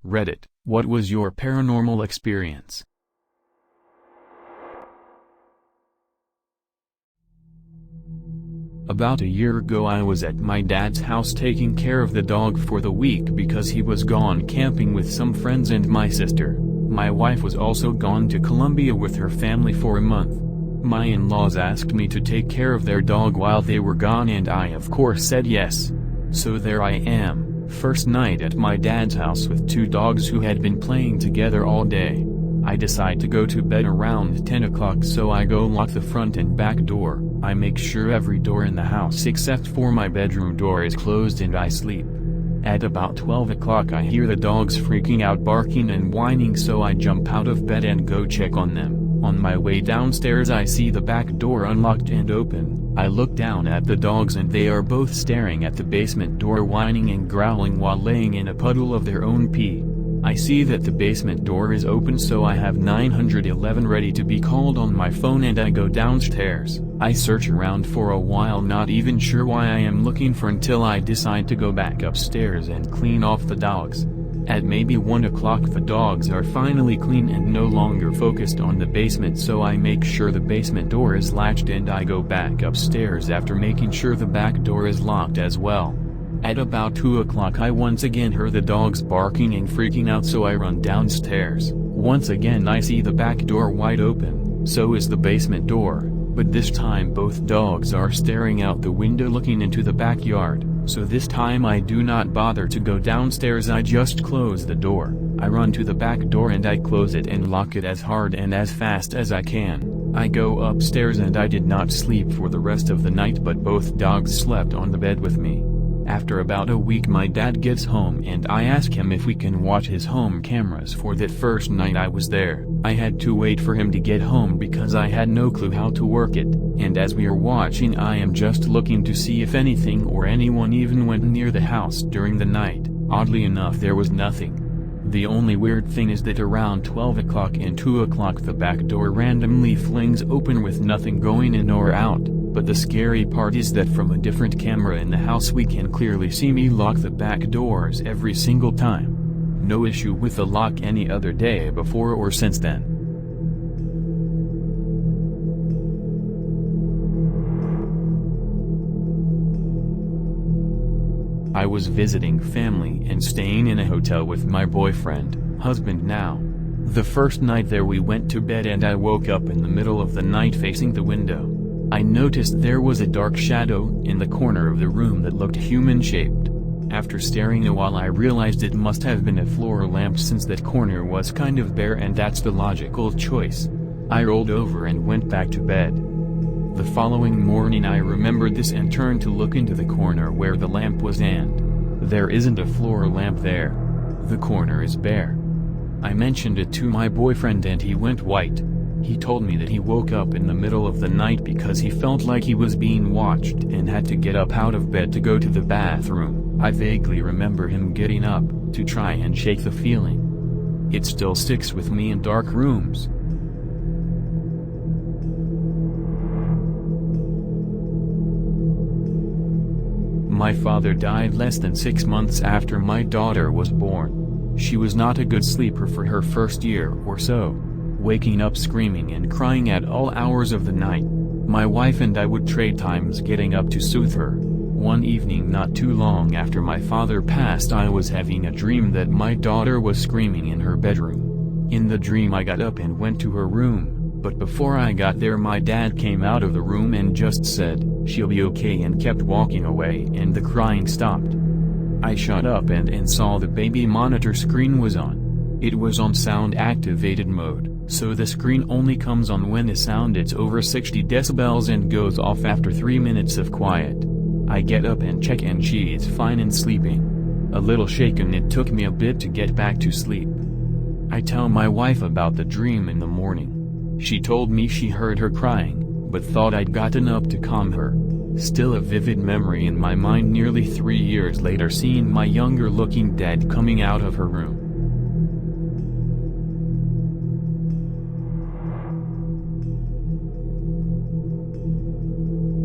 Reddit, what was your paranormal experience? About a year ago I was at my dad's house taking care of the dog for the week because he was gone camping with some friends and my sister. My wife was also gone to Colombia with her family for a month. My in-laws asked me to take care of their dog while they were gone and I of course said yes. So there I am, first night at my dad's house with two dogs who had been playing together all day. I decide to go to bed around 10 o'clock, so I go lock the front and back door. I make sure every door in the house except for my bedroom door is closed and I sleep. At about 12 o'clock I hear the dogs freaking out, barking and whining, so I jump out of bed and go check on them. On my way downstairs I see the back door unlocked and open. I look down at the dogs and they are both staring at the basement door, whining and growling while laying in a puddle of their own pee. I see that the basement door is open, so I have 911 ready to be called on my phone and I go downstairs. I search around for a while, not even sure why I am looking for, until I decide to go back upstairs and clean off the dogs. At maybe 1 o'clock the dogs are finally clean and no longer focused on the basement, so I make sure the basement door is latched and I go back upstairs after making sure the back door is locked as well. At about 2 o'clock I once again hear the dogs barking and freaking out, so I run downstairs. Once again I see the back door wide open, so is the basement door, but this time both dogs are staring out the window looking into the backyard, so this time I do not bother to go downstairs, I just close the door. I run to the back door and I close it and lock it as hard and as fast as I can. I go upstairs and I did not sleep for the rest of the night, but both dogs slept on the bed with me. After about a week my dad gets home and I ask him if we can watch his home cameras for that first night I was there. I had to wait for him to get home because I had no clue how to work it, and as we are watching I am just looking to see if anything or anyone even went near the house during the night. Oddly enough there was nothing. The only weird thing is that around 12 o'clock and 2 o'clock the back door randomly flings open with nothing going in or out. But the scary part is that from a different camera in the house we can clearly see me lock the back doors every single time. No issue with the lock any other day before or since then. I was visiting family and staying in a hotel with my boyfriend, husband now. The first night there we went to bed and I woke up in the middle of the night facing the window. I noticed there was a dark shadow in the corner of the room that looked human-shaped. After staring a while I realized it must have been a floor lamp, since that corner was kind of bare and that's the logical choice. I rolled over and went back to bed. The following morning I remembered this and turned to look into the corner where the lamp was, and there isn't a floor lamp there. The corner is bare. I mentioned it to my boyfriend and he went white. He told me that he woke up in the middle of the night because he felt like he was being watched and had to get up out of bed to go to the bathroom. I vaguely remember him getting up to try and shake the feeling. It still sticks with me in dark rooms. My father died less than 6 months after my daughter was born. She was not a good sleeper for her first year or so, waking up screaming and crying at all hours of the night. My wife and I would trade times getting up to soothe her. One evening not too long after my father passed I was having a dream that my daughter was screaming in her bedroom. In the dream I got up and went to her room, but before I got there my dad came out of the room and just said, "She'll be okay," and kept walking away and the crying stopped. I shot up and saw the baby monitor screen was on. It was on sound activated mode. So the screen only comes on when the sound is over 60 decibels and goes off after 3 minutes of quiet. I get up and check and she is fine and sleeping. A little shaken, it took me a bit to get back to sleep. I tell my wife about the dream in the morning. She told me she heard her crying, but thought I'd gotten up to calm her. Still a vivid memory in my mind nearly 3 years later, seeing my younger looking dad coming out of her room.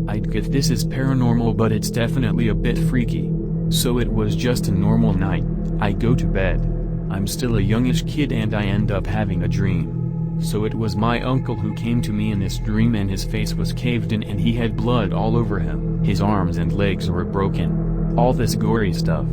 I'd get this is paranormal, but it's definitely a bit freaky. So it was just a normal night. I go to bed. I'm still a youngish kid and I end up having a dream. So it was my uncle who came to me in this dream, and his face was caved in and he had blood all over him. His arms and legs were broken. All this gory stuff.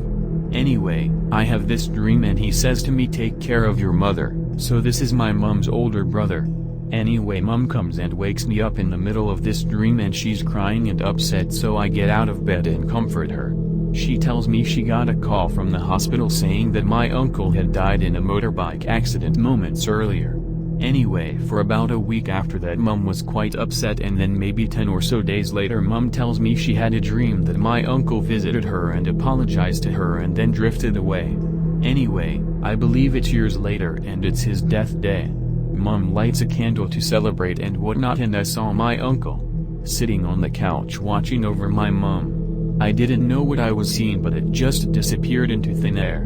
Anyway, I have this dream and he says to me, take care of your mother. So this is my mom's older brother. Anyway, mom comes and wakes me up in the middle of this dream and she's crying and upset, so I get out of bed and comfort her. She tells me she got a call from the hospital saying that my uncle had died in a motorbike accident moments earlier. Anyway, for about a week after that mom was quite upset, and then maybe 10 or so days later mom tells me she had a dream that my uncle visited her and apologized to her and then drifted away. Anyway, I believe it's years later and it's his death day. Mom lights a candle to celebrate and whatnot, and I saw my uncle sitting on the couch watching over my mom. I didn't know what I was seeing, but it just disappeared into thin air.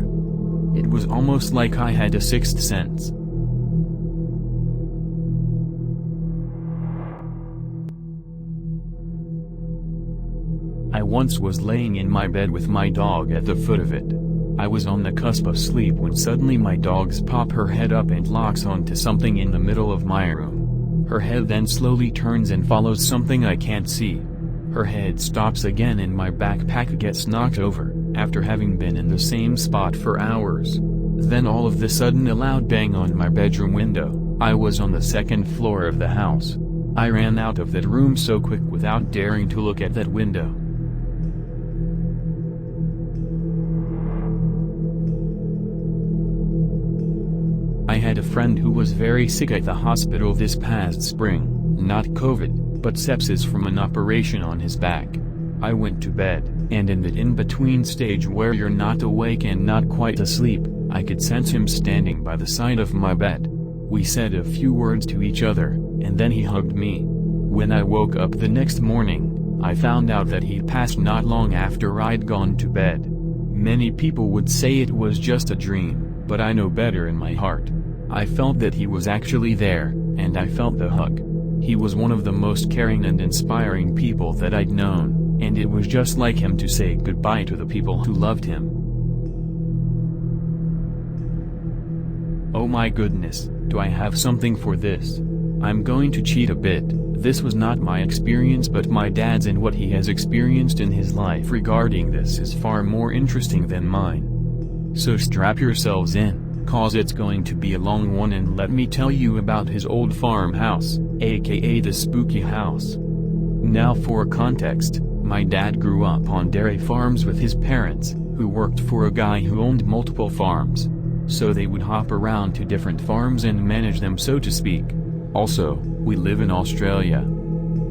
It was almost like I had a sixth sense. I once was laying in my bed with my dog at the foot of it. I was on the cusp of sleep when suddenly my dog's pop her head up and locks onto something in the middle of my room. Her head then slowly turns and follows something I can't see. Her head stops again and my backpack gets knocked over, after having been in the same spot for hours. Then all of the sudden a loud bang on my bedroom window. I was on the second floor of the house. I ran out of that room so quick without daring to look at that window. I had a friend who was very sick at the hospital this past spring, not COVID, but sepsis from an operation on his back. I went to bed, and in that in-between stage where you're not awake and not quite asleep, I could sense him standing by the side of my bed. We said a few words to each other, and then he hugged me. When I woke up the next morning, I found out that he'd passed not long after I'd gone to bed. Many people would say it was just a dream, but I know better in my heart. I felt that he was actually there, and I felt the hug. He was one of the most caring and inspiring people that I'd known, and it was just like him to say goodbye to the people who loved him. Oh my goodness, do I have something for this? I'm going to cheat a bit. This was not my experience but my dad's, and what he has experienced in his life regarding this is far more interesting than mine. So strap yourselves in, cause it's going to be a long one, and let me tell you about his old farmhouse, aka the spooky house. Now for context, my dad grew up on dairy farms with his parents, who worked for a guy who owned multiple farms. So they would hop around to different farms and manage them, so to speak. Also, we live in Australia.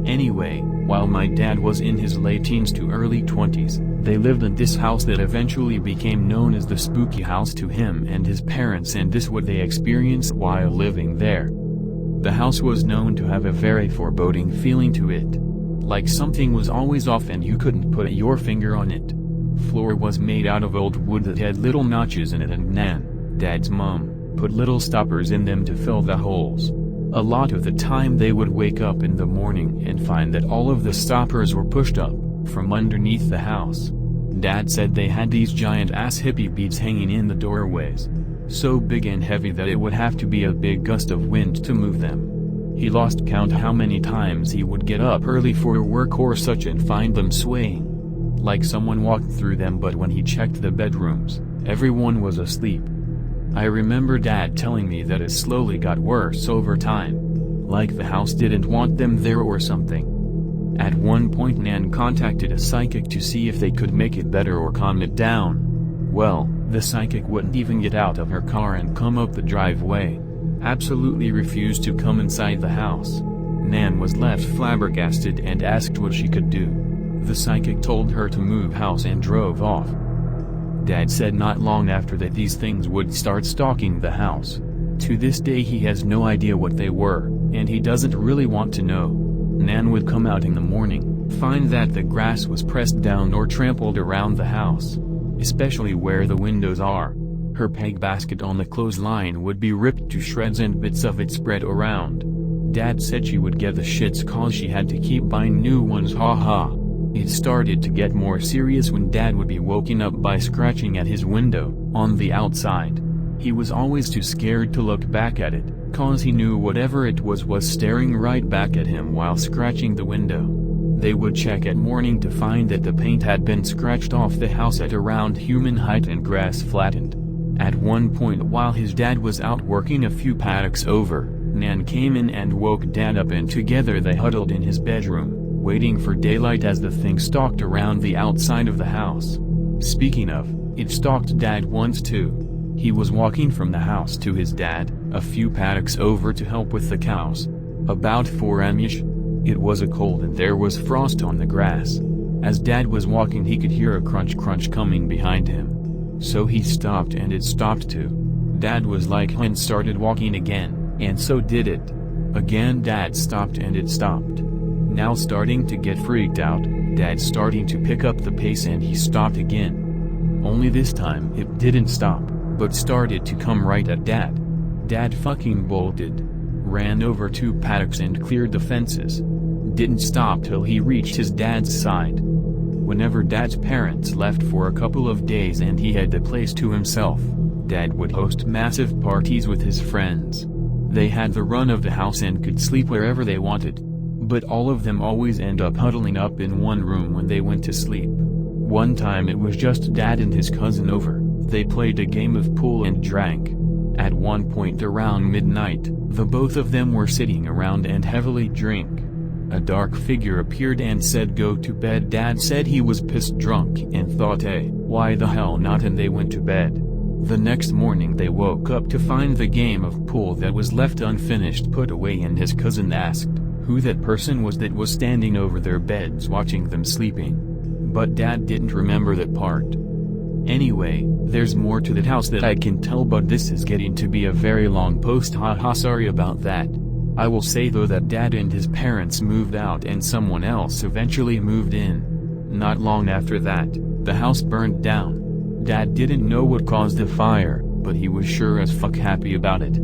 Anyway, while my dad was in his late teens to early 20s, they lived in this house that eventually became known as the spooky house to him and his parents, and this what they experienced while living there. The house was known to have a very foreboding feeling to it. Like something was always off and you couldn't put your finger on it. Floor was made out of old wood that had little notches in it, and Nan, Dad's mom, put little stoppers in them to fill the holes. A lot of the time they would wake up in the morning and find that all of the stoppers were pushed up from underneath the house. Dad said they had these giant-ass hippie beads hanging in the doorways. So big and heavy that it would have to be a big gust of wind to move them. He lost count how many times he would get up early for work or such and find them swaying, like someone walked through them, but when he checked the bedrooms, everyone was asleep. I remember Dad telling me that it slowly got worse over time, like the house didn't want them there or something. At one point Nan contacted a psychic to see if they could make it better or calm it down. Well, the psychic wouldn't even get out of her car and come up the driveway. Absolutely refused to come inside the house. Nan was left flabbergasted and asked what she could do. The psychic told her to move house and drove off. Dad said not long after that these things would start stalking the house. To this day he has no idea what they were, and he doesn't really want to know. Nan would come out in the morning, find that the grass was pressed down or trampled around the house, especially where the windows are. Her peg basket on the clothesline would be ripped to shreds and bits of it spread around. Dad said she would get the shits cause she had to keep buying new ones, haha. It started to get more serious when Dad would be woken up by scratching at his window, on the outside. He was always too scared to look back at it, cause he knew whatever it was staring right back at him while scratching the window. They would check at morning to find that the paint had been scratched off the house at around human height and grass flattened. At one point while his dad was out working a few paddocks over, Nan came in and woke Dad up, and together they huddled in his bedroom, waiting for daylight as the thing stalked around the outside of the house. Speaking of, it stalked Dad once too. He was walking from the house to his dad, a few paddocks over to help with the cows. About 4 am-ish. It was a cold and there was frost on the grass. As Dad was walking he could hear a crunch coming behind him. So he stopped and it stopped too. Dad was like and started walking again, and so did it. Again Dad stopped and it stopped. Now starting to get freaked out, Dad starting to pick up the pace and he stopped again. Only this time it didn't stop, but started to come right at Dad. Dad fucking bolted. Ran over 2 paddocks and cleared the fences. Didn't stop till he reached his dad's side. Whenever Dad's parents left for a couple of days and he had the place to himself, Dad would host massive parties with his friends. They had the run of the house and could sleep wherever they wanted. But all of them always end up huddling up in one room when they went to sleep. One time it was just Dad and his cousin over. They played a game of pool and drank. At one point around midnight, the both of them were sitting around and heavily drink. A dark figure appeared and said go to bed. Dad said he was pissed drunk and thought hey, why the hell not, and they went to bed. The next morning they woke up to find the game of pool that was left unfinished put away, and his cousin asked who that person was that was standing over their beds watching them sleeping. But Dad didn't remember that part. Anyway, there's more to that house that I can tell, but this is getting to be a very long post, haha, sorry about that. I will say though that Dad and his parents moved out and someone else eventually moved in. Not long after that, the house burned down. Dad didn't know what caused the fire, but he was sure as fuck happy about it.